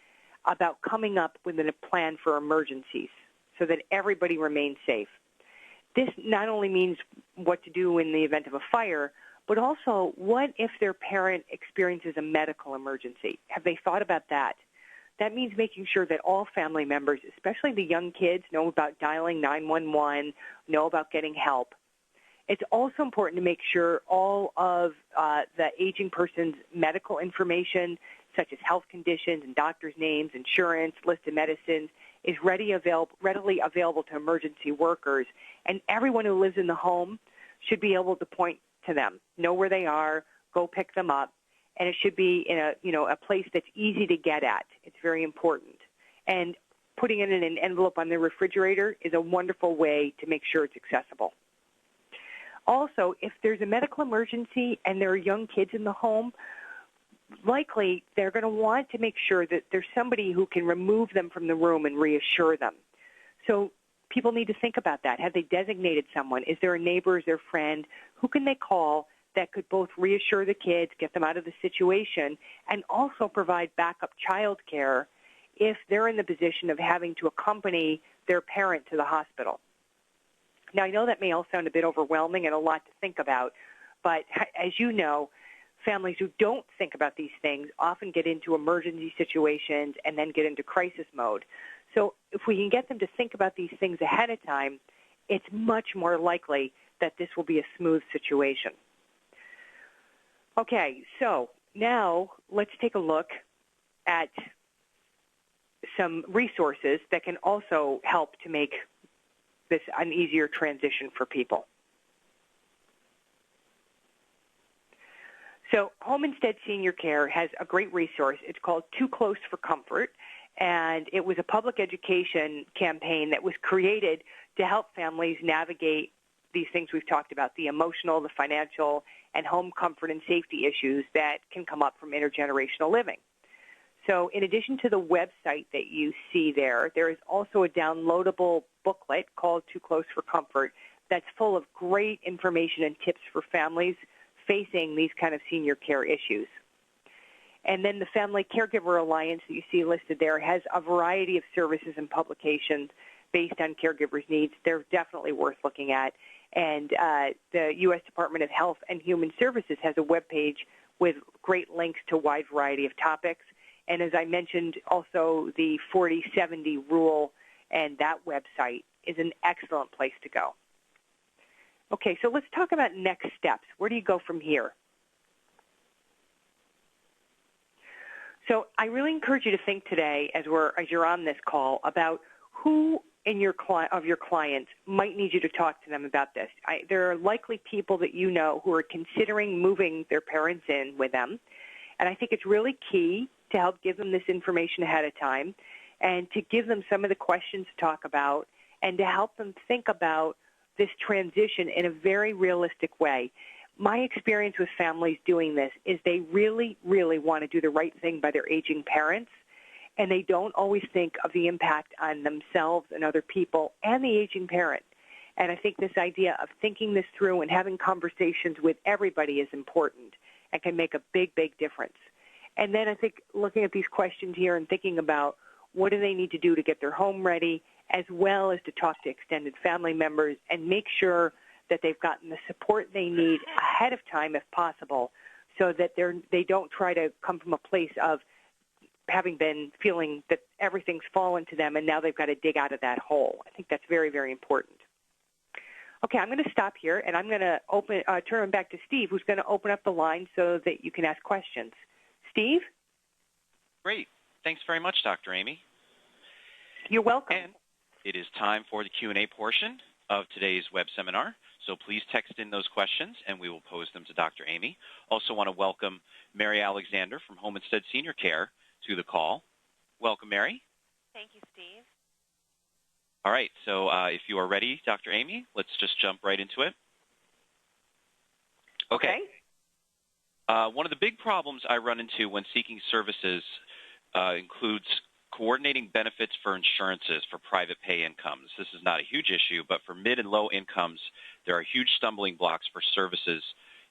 about coming up with a plan for emergencies so that everybody remains safe. This not only means what to do in the event of a fire, but also what if their parent experiences a medical emergency? Have they thought about that? That means making sure that all family members, especially the young kids, know about dialing 911, know about getting help. It's also important to make sure all of the aging person's medical information, such as health conditions and doctors' names, insurance, list of medicines, is readily available to emergency workers. And everyone who lives in the home should be able to point to them, know where they are, go pick them up, and it should be in a place that's easy to get at. It's very important. And putting it in an envelope on the refrigerator is a wonderful way to make sure it's accessible. Also, if there's a medical emergency and there are young kids in the home, likely they're going to want to make sure that there's somebody who can remove them from the room and reassure them. So people need to think about that. Have they designated someone? Is there a neighbor? Is there a friend? Who can they call that could both reassure the kids, get them out of the situation, and also provide backup child care if they're in the position of having to accompany their parent to the hospital? Now, I know that may all sound a bit overwhelming and a lot to think about, but as you know, families who don't think about these things often get into emergency situations and then get into crisis mode. So if we can get them to think about these things ahead of time, it's much more likely that this will be a smooth situation. Okay, so now let's take a look at some resources that can also help to make this an easier transition for people. So Home Instead Senior Care has a great resource. It's called Too Close for Comfort, and it was a public education campaign that was created to help families navigate these things we've talked about, the emotional, the financial, and home comfort and safety issues that can come up from intergenerational living. So in addition to the website that you see there, there is also a downloadable booklet called Too Close for Comfort that's full of great information and tips for families facing these kind of senior care issues. And then the Family Caregiver Alliance that you see listed there has a variety of services and publications based on caregivers' needs. They're definitely worth looking at. And the U.S. Department of Health and Human Services has a webpage with great links to a wide variety of topics. And as I mentioned, also the 40/70 rule and that website is an excellent place to go. Okay, so let's talk about next steps. Where do you go from here? So I really encourage you to think today, as you're on this call, about who of your clients might need you to talk to them about this. There are likely people that you know who are considering moving their parents in with them, and I think it's really key to help give them this information ahead of time and to give them some of the questions to talk about and to help them think about this transition in a very realistic way. My experience with families doing this is they really, really want to do the right thing by their aging parents, and they don't always think of the impact on themselves and other people and the aging parent. And I think this idea of thinking this through and having conversations with everybody is important and can make a big, big difference. And then I think looking at these questions here and thinking about what do they need to do to get their home ready, as well as to talk to extended family members and make sure that they've gotten the support they need ahead of time if possible, so that they don't try to come from a place of having been feeling that everything's fallen to them and now they've got to dig out of that hole. I think that's very, very important. Okay, I'm going to stop here and I'm going to turn it back to Steve, who's going to open up the line so that you can ask questions. Steve? Great. Thanks very much, Dr. Amy. You're welcome. And it is time for the Q&A portion of today's web seminar. So please text in those questions, and we will pose them to Dr. Amy. Also want to welcome Mary Alexander from Home Instead Senior Care to the call. Welcome, Mary. Thank you, Steve. All right, so if you are ready, Dr. Amy, let's just jump right into it. Okay. One of the big problems I run into when seeking services includes coordinating benefits for insurances for private pay incomes. This is not a huge issue, but for mid and low incomes, there are huge stumbling blocks for services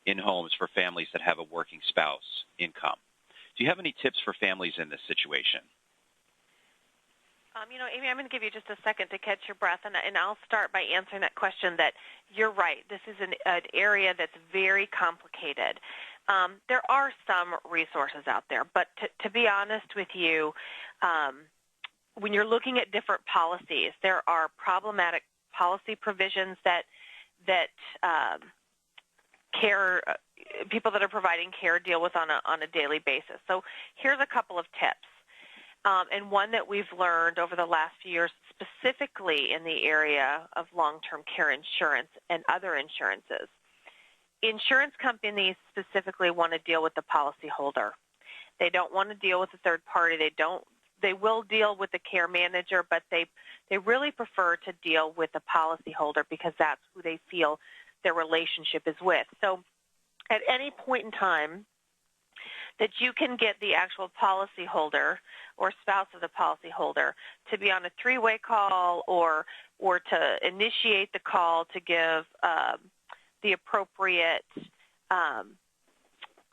in homes for families that have a working spouse income. Do you have any tips for families in this situation? Amy, I'm going to give you just a second to catch your breath, and I'll start by answering that question that you're right. This is an area that's very complicated. There are some resources out there, but to be honest with you, when you're looking at different policies, there are problematic policy provisions that people that are providing care deal with on a daily basis. So here's a couple of tips, and one that we've learned over the last few years, specifically in the area of long-term care insurance and other insurances. Insurance companies specifically want to deal with the policyholder. They don't want to deal with a third party. They will deal with the care manager, but they really prefer to deal with the policyholder because that's who they feel their relationship is with. So at any point in time that you can get the actual policyholder or spouse of the policyholder to be on a three-way call or to initiate the call to give the appropriate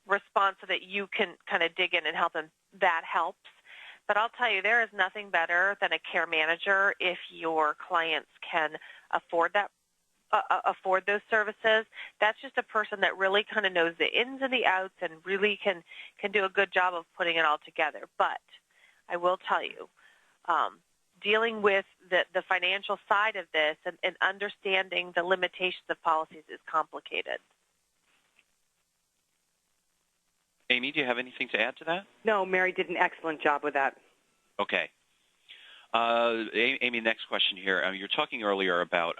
response so that you can kind of dig in and help them, that helps. But I'll tell you, there is nothing better than a care manager if your clients can afford those services. That's just a person that really kind of knows the ins and the outs and really can do a good job of putting it all together. But I will tell you, dealing with the financial side of this and understanding the limitations of policies is complicated. Amy, do you have anything to add to that? No, Mary did an excellent job with that. Okay. Amy, next question here. You were talking earlier about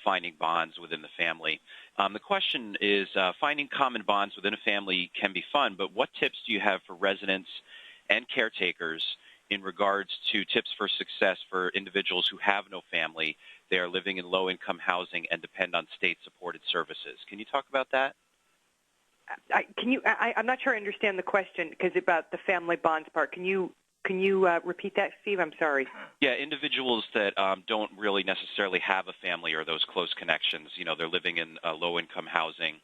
finding bonds within the family. The question is, finding common bonds within a family can be fun, but what tips do you have for residents and caretakers in regards to tips for success for individuals who have no family? They are living in low-income housing and depend on state-supported services. Can you talk about that? I'm not sure I understand the question because about the family bonds part. Can you Can you repeat that, Steve? I'm sorry. Yeah, individuals that don't really necessarily have a family or those close connections. They're living in low-income housing,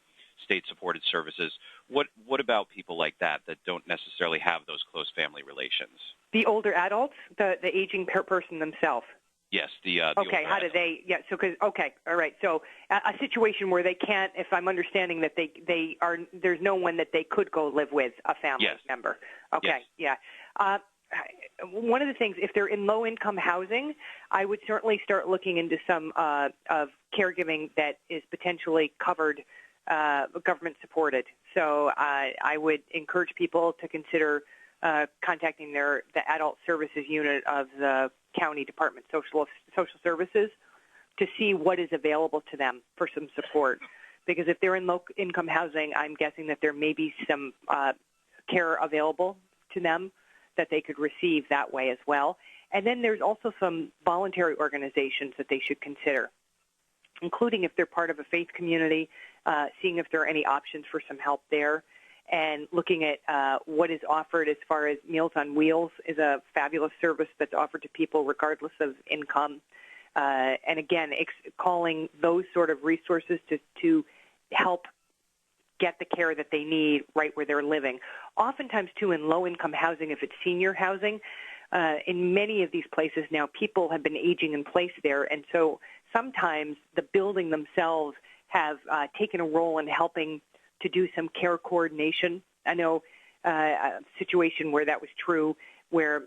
state-supported services. What about people like that don't necessarily have those close family relations? The older adults, the aging person themselves. Yes, the okay. How do they? Yeah. So, okay, all right. So, a situation where they can't, if I'm understanding that they are, there's no one that they could go live with, a family member. Okay. Yes. Yeah. One of the things, if they're in low-income housing, I would certainly start looking into some of caregiving that is potentially covered, government-supported. So I would encourage people to consider contacting the adult services unit of the county department social services to see what is available to them for some support. Because if they're in low-income housing, I'm guessing that there may be some care available to them that they could receive that way as well. And then there's also some voluntary organizations that they should consider, including if they're part of a faith community, seeing if there are any options for some help there, and looking at what is offered as far as Meals on Wheels is a fabulous service that's offered to people regardless of income. And again, calling those sort of resources to help get the care that they need right where they're living. Oftentimes, too, in low-income housing, if it's senior housing, in many of these places now, people have been aging in place there, and so sometimes the building themselves have taken a role in helping to do some care coordination. I know a situation where that was true, where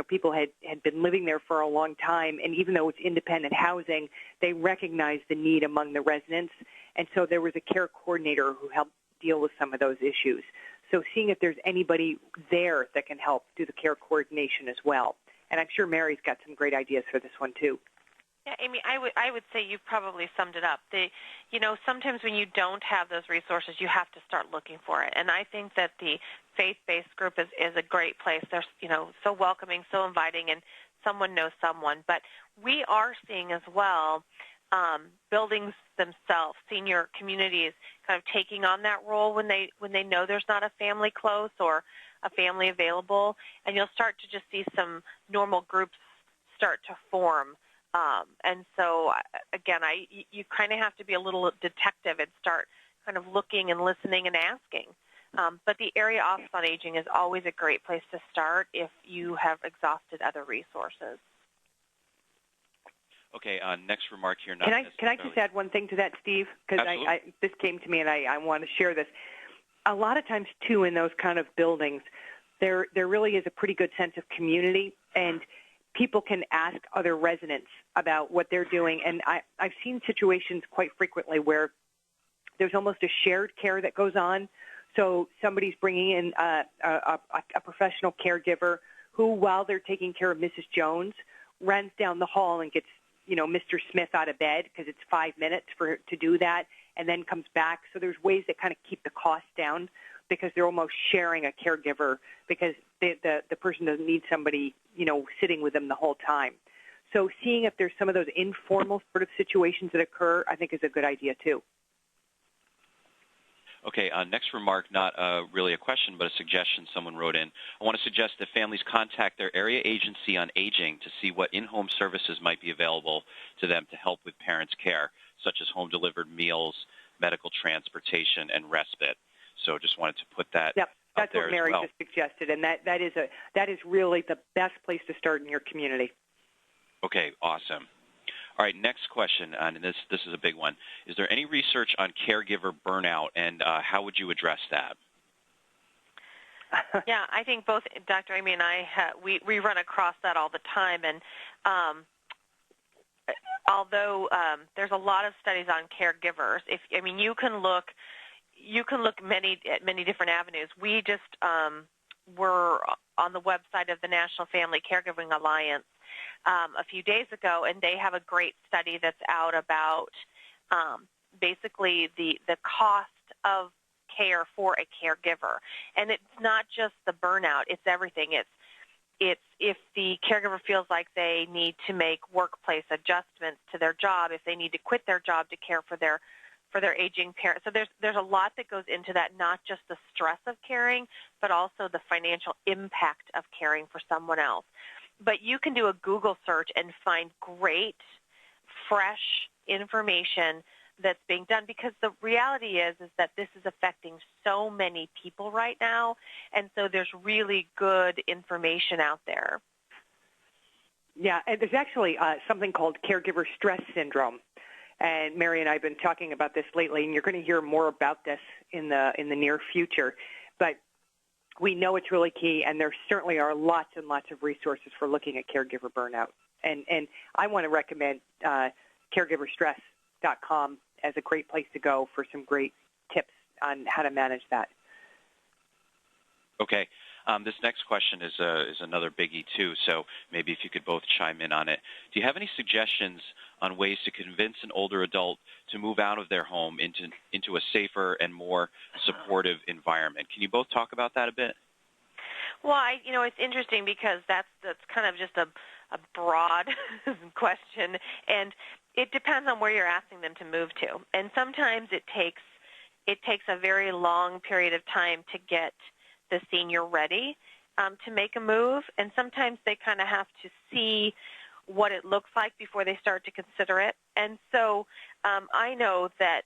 people had been living there for a long time, and even though it's independent housing, they recognized the need among the residents, and so there was a care coordinator who helped deal with some of those issues. So seeing if there's anybody there that can help do the care coordination as well. And I'm sure Mary's got some great ideas for this one too. Yeah, Amy, I would say you've probably summed it up. Sometimes when you don't have those resources, you have to start looking for it. And I think that the faith-based group is a great place. They're so welcoming, so inviting, and someone knows someone. But we are seeing as well buildings themselves, senior communities, kind of taking on that role when they know there's not a family close or a family available, and you'll start to just see some normal groups start to form. And so, again, you kind of have to be a little detective and start kind of looking and listening and asking. But the Area Office on Aging is always a great place to start if you have exhausted other resources. Okay, next remark here. Can I just add one thing to that, Steve? Because this came to me and I want to share this. A lot of times, too, in those kind of buildings, there really is a pretty good sense of community, and people can ask other residents about what they're doing. And I've seen situations quite frequently where there's almost a shared care that goes on. So somebody's bringing in a professional caregiver who, while they're taking care of Mrs. Jones, runs down the hall and gets Mr. Smith out of bed because it's 5 minutes to do that, and then comes back. So there's ways that kind of keep the cost down because they're almost sharing a caregiver because the person doesn't need somebody, sitting with them the whole time. So seeing if there's some of those informal sort of situations that occur, I think is a good idea too. Okay, next remark, not really a question, but a suggestion someone wrote in. I want to suggest that families contact their area agency on aging to see what in-home services might be available to them to help with parents' care, such as home-delivered meals, medical transportation, and respite. So just wanted to put that Yep, that's out there what Mary as well. just suggested, and that is really the best place to start in your community. Okay, awesome. All right, next question, and this is a big one. Is there any research on caregiver burnout, and how would you address that? Yeah, I think both Dr. Amy and I, we run across that all the time. And although there's a lot of studies on caregivers, you can look at many different avenues. We just were on the website of the National Family Caregiving Alliance a few days ago, and they have a great study that's out about basically the cost of care for a caregiver. And it's not just the burnout, it's everything. It's if the caregiver feels like they need to make workplace adjustments to their job, if they need to quit their job to care for their for their aging parents. So there's a lot that goes into that, not just the stress of caring, but also the financial impact of caring for someone else. But you can do a Google search and find great, fresh information that's being done, because the reality is that this is affecting so many people right now, and so there's really good information out there. Yeah, and there's actually something called caregiver stress syndrome, and Mary and I have been talking about this lately, and you're going to hear more about this in the near future. But we know it's really key, and there certainly are lots and lots of resources for looking at caregiver burnout. And I want to recommend caregiverstress.com as a great place to go for some great tips on how to manage that. Okay. This next question is another biggie too, so maybe if you could both chime in on it. Do you have any suggestions on ways to convince an older adult to move out of their home into a safer and more supportive environment? Can you both talk about that a bit? Well, it's interesting because that's kind of just a broad question, and it depends on where you're asking them to move to. And sometimes it takes a very long period of time to get the senior ready to make a move, and sometimes they kind of have to see what it looks like before they start to consider it. And so I know that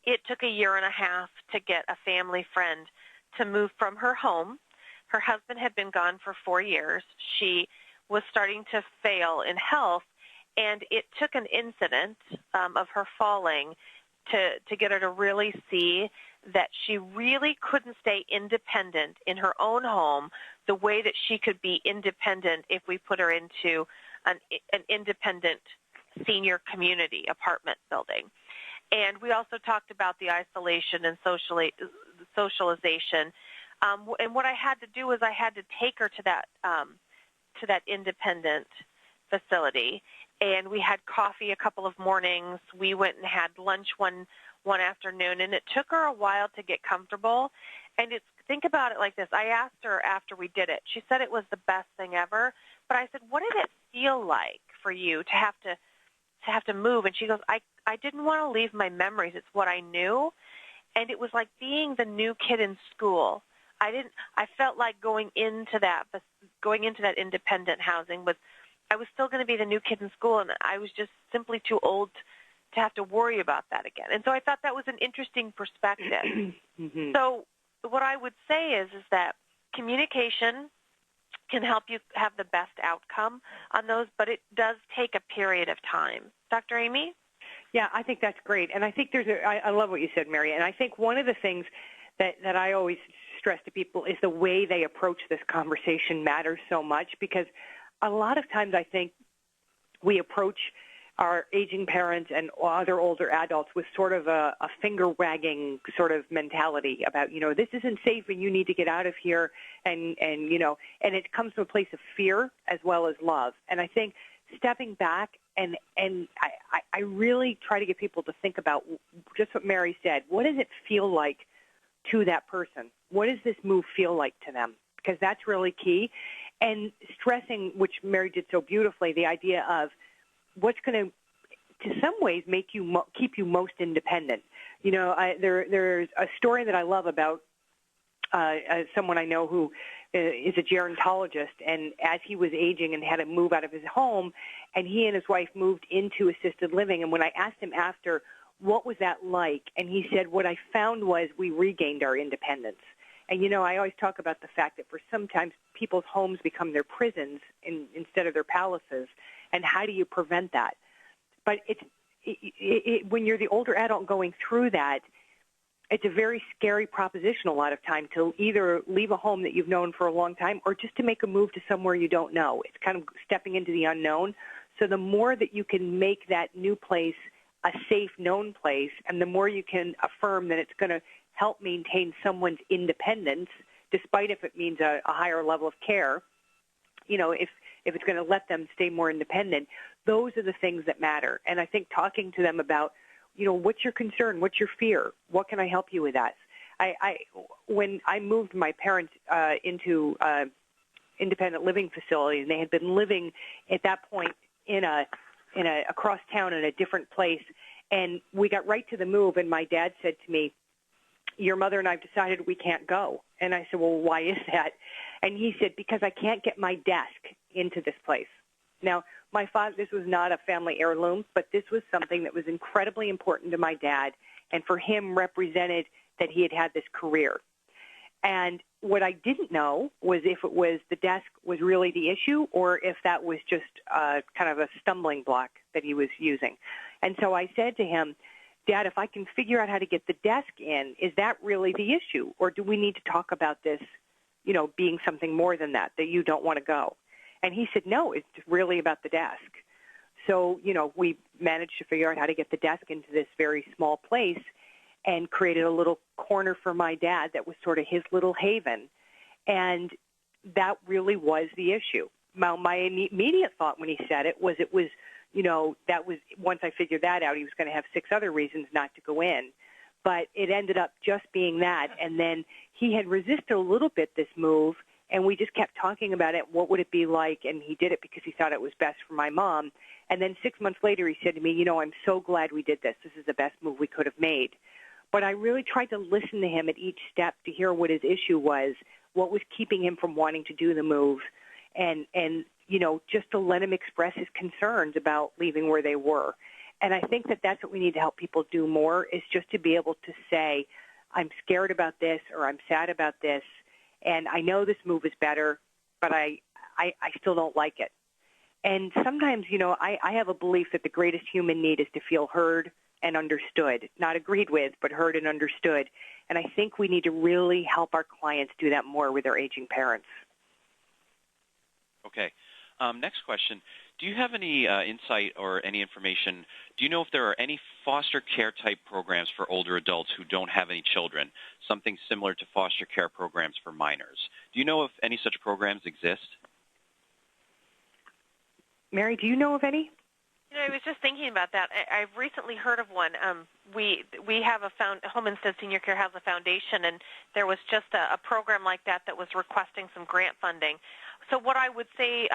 it took 1.5 years to get a family friend to move from her home. Her husband had been gone for 4 years. She was starting to fail in health, and it took an incident of her falling to get her to really see that she really couldn't stay independent in her own home the way that she could be independent if we put her into an independent senior community apartment building. And we also talked about the isolation and socialization. And what I had to do was I had to take her to that independent facility. And we had coffee a couple of mornings. We went and had lunch one afternoon, and it took her a while to get comfortable. And think about it like this. I asked her after we did it. She said it was the best thing ever. But I said, what did it feel like for you to have to move? And she goes, I didn't want to leave my memories. It's what I knew. And it was like being the new kid in school. I felt like going into that independent housing I was still going to be the new kid in school, and I was just simply too old to have to worry about that again. And so I thought that was an interesting perspective. Mm-hmm. So what I would say is that communication can help you have the best outcome on those, but it does take a period of time. Dr. Amy? Yeah, I think that's great. And I think I love what you said, Mary. And I think one of the things that I always stress to people is the way they approach this conversation matters so much, because a lot of times I think we approach our aging parents and other older adults with sort of a finger-wagging sort of mentality about, this isn't safe and you need to get out of here, and it comes from a place of fear as well as love. And I think stepping back and I really try to get people to think about just what Mary said. What does it feel like to that person? What does this move feel like to them? Because that's really key. And stressing, which Mary did so beautifully, the idea of what's going to some ways, make you keep you most independent. There's a story that I love about someone I know who is a gerontologist, and as he was aging and had to move out of his home, and he and his wife moved into assisted living. And when I asked him after, what was that like? And he said, what I found was we regained our independence. And, I always talk about the fact that for sometimes people's homes become their prisons instead of their palaces. And how do you prevent that? But when you're the older adult going through that, it's a very scary proposition a lot of time to either leave a home that you've known for a long time or just to make a move to somewhere you don't know. It's kind of stepping into the unknown. So the more that you can make that new place a safe, known place, and the more you can affirm that it's going to help maintain someone's independence, despite if it means a higher level of care, if it's going to let them stay more independent, those are the things that matter. And I think talking to them about, what's your concern? What's your fear? What can I help you with that? When I moved my parents into independent living facility, and they had been living at that point in across town in a different place, And we got right to the move, and my dad said to me, your mother and I have decided we can't go. And I said, well, why is that? And he said, because I can't get my desk into this place. Now, my father, this was not a family heirloom, but this was something that was incredibly important to my dad, and for him represented that he had this career. And what I didn't know was if it was the desk was really the issue or if that was just kind of a stumbling block that he was using. And so I said to him, Dad, if I can figure out how to get the desk in, is that really the issue? Or do we need to talk about this, being something more than that you don't want to go? And he said, no, it's really about the desk. So, we managed to figure out how to get the desk into this very small place and created a little corner for my dad that was sort of his little haven. And that really was the issue. My immediate thought when he said it was, that was, once I figured that out, he was going to have 6 other reasons not to go in. But it ended up just being that. And then he had resisted a little bit this move, and we just kept talking about it. What would it be like? And he did it because he thought it was best for my mom. And then 6 months later, he said to me, I'm so glad we did this. This is the best move we could have made. But I really tried to listen to him at each step to hear what his issue was, what was keeping him from wanting to do the move, and just to let him express his concerns about leaving where they were. And I think that that's what we need to help people do more, is just to be able to say, I'm scared about this, or I'm sad about this, and I know this move is better, but I still don't like it. And sometimes, I have a belief that the greatest human need is to feel heard and understood, not agreed with, but heard and understood. And I think we need to really help our clients do that more with their aging parents. Okay. Next question. Do you have any insight or any information? Do you know if there are any foster care type programs for older adults who don't have any children, something similar to foster care programs for minors? Do you know if any such programs exist? Mary, do you know of any? I was just thinking about that. I've recently heard of one. We have Homestead Senior Care has a foundation, and there was just a program like that was requesting some grant funding. So what I would say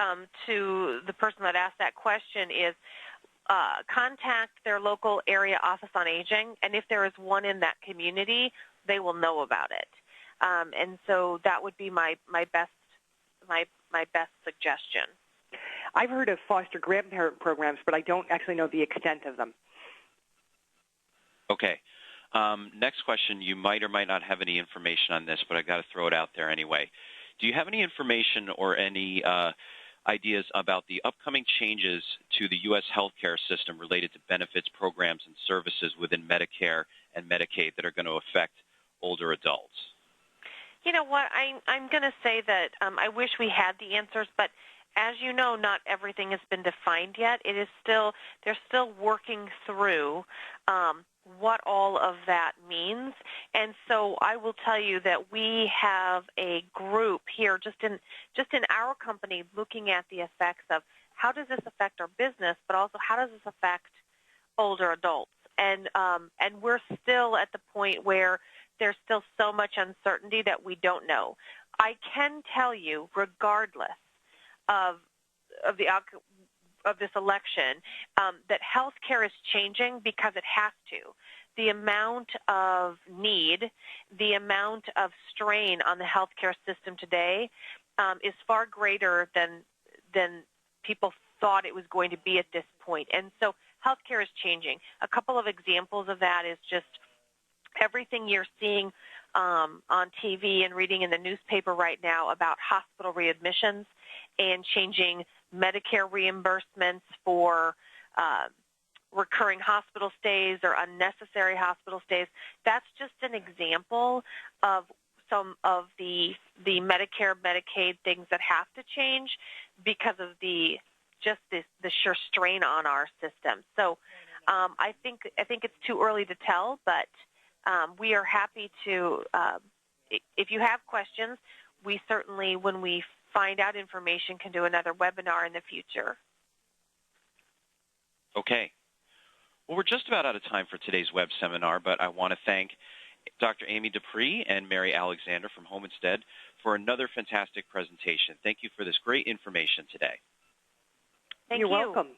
to the person that asked that question is contact their local area office on aging, and if there is one in that community, they will know about it. And so that would be my best suggestion. I've heard of foster grandparent programs, but I don't actually know the extent of them. Okay. Next question. You might or might not have any information on this, but I got to throw it out there anyway. Do you have any information or any ideas about the upcoming changes to the U.S. healthcare system related to benefits, programs, and services within Medicare and Medicaid that are going to affect older adults? You know what? I'm going to say that I wish we had the answers, but as you know, not everything has been defined yet. They're still working through what all of that means. And so I will tell you that we have a group here just in our company looking at the effects of how does this affect our business, but also how does this affect older adults. And we're still at the point where there's still so much uncertainty that we don't know. I can tell you, regardless of the outcome of this election, that healthcare is changing because it has to. The amount of need, the amount of strain on the healthcare system today is far greater than people thought it was going to be at this point. And so healthcare is changing. A couple of examples of that is just everything you're seeing on TV and reading in the newspaper right now about hospital readmissions and changing Medicare reimbursements for recurring hospital stays or unnecessary hospital stays. That's just an example of some of the Medicare, Medicaid things that have to change because of the sheer strain on our system. So I think it's too early to tell, but we are happy to, if you have questions, we certainly, when we find out information, can do another webinar in the future. Okay. Well, we're just about out of time for today's web seminar, but I want to thank Dr. Amy Dupree and Mary Alexander from Homestead for another fantastic presentation. Thank you for this great information today. Thank You're you. welcome.